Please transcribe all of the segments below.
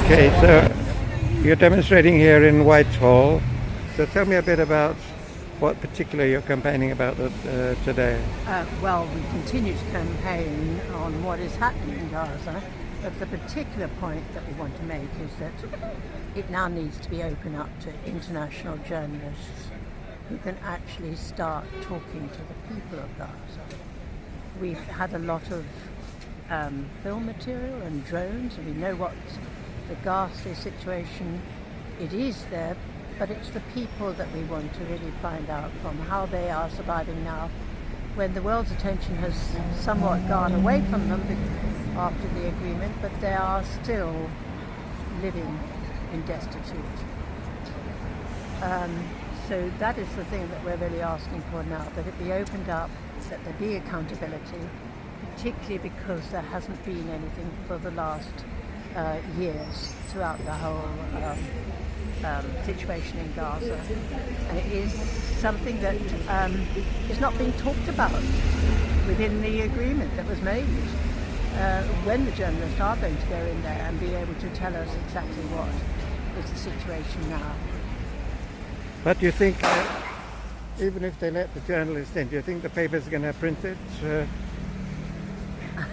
Okay, so you're demonstrating here in Whitehall. So tell me a bit about what particular you're campaigning about today. Well, we continue to campaign on what is happening in Gaza, but the particular point that we want to make is that it now needs to be opened up to international journalists who can actually start talking to the people of Gaza. We've had a lot of film material and drones, and we know what the ghastly situation it is there, but it's the people that we want to really find out from, how they are surviving now when the world's attention has somewhat gone away from them after the agreement, but they are still living in destitute. So that is the thing that we're really asking for now, that it be opened up, that there be accountability, particularly because there hasn't been anything for the last years throughout the whole situation in Gaza. And it is something that is not being talked about within the agreement that was made. When the journalists are going to go in there and be able to tell us exactly what is the situation now. But do you think, even if they let the journalists in, do you think the paper's going to print it?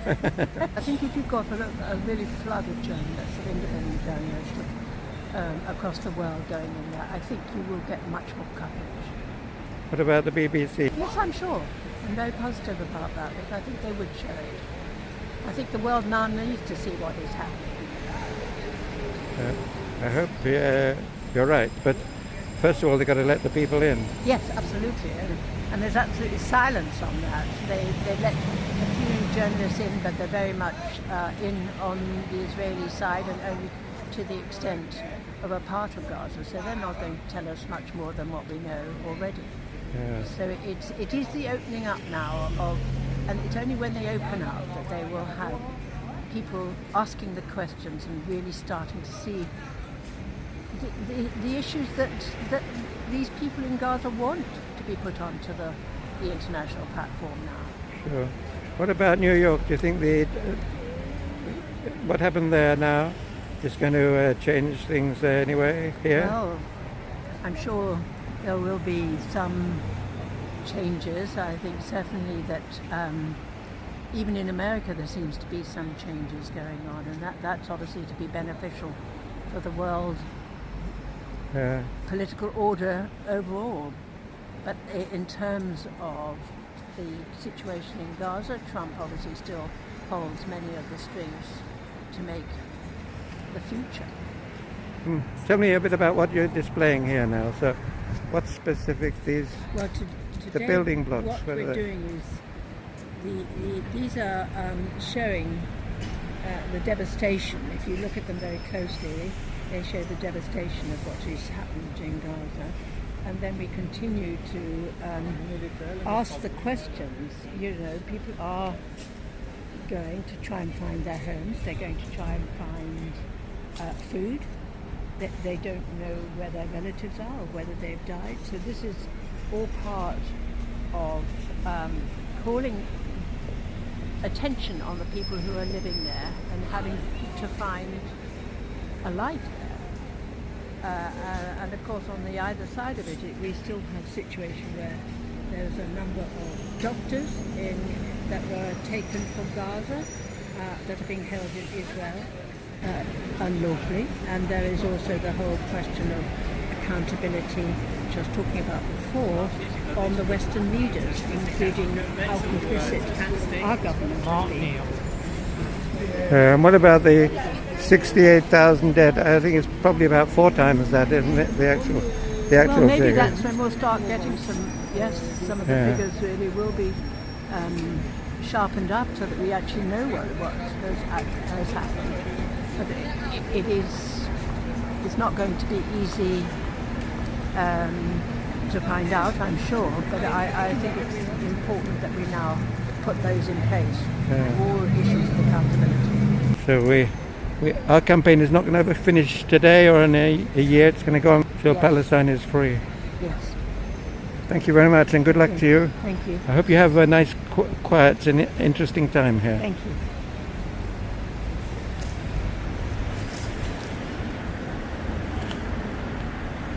I think if you've got a really flood of journalists, of independent journalists across the world going in there, I think you will get much more coverage. What about the BBC? Yes, I'm sure. I'm very positive about that, because I think they would show it. I think the world now needs to see what is happening. I hope you're right, but first of all, they've got to let the people in. Yes, absolutely. And there's absolutely silence on that. They let a few journalists in, but they're very much in on the Israeli side, and only to the extent of a part of Gaza. So they're not going to tell us much more than what we know already. Yeah. So it is the opening up now of, and it's only when they open up that they will have people asking the questions and really starting to see the issues that these people in Gaza want to be put onto the international platform now. Sure. What about New York? Do you think what happened there now is going to change things anyway here? Well, I'm sure there will be some changes. I think certainly that even in America there seems to be some changes going on, and that's obviously to be beneficial for the world political order overall. But in terms of the situation in Gaza, Trump obviously still holds many of the strings to make the future. Tell me a bit about what you're displaying here now. So, what specific these? Well, the building blocks. What we're doing is these are showing the devastation. If you look at them very closely, they show the devastation of what is happening in Gaza. And then we continue to ask the questions. You know, people are going to try and find their homes. They're going to try and find food. They don't know where their relatives are or whether they've died. So this is all part of calling attention on the people who are living there and having to find a life there. And of course on the either side of it, we still have a situation where there's a number of doctors that were taken from Gaza that are being held in Israel unlawfully, and there is also the whole question of accountability, which I was talking about before, on the Western leaders, including how complicit our government has been. What about the 68,000 dead? I think it's probably about 4 times that, isn't it? The actual well, maybe figure. That's when we'll start getting some of the figures really will be sharpened up so that we actually know what has happened. But it's not going to be easy to find out, I'm sure, but I think it's important that we now put those in place, all issues of accountability. So our campaign is not going to finish today or in a year. It's going to go on until Palestine is free. Yes. Thank you very much, and good luck to you. Thank you. I hope you have a nice, quiet and interesting time here. Thank you.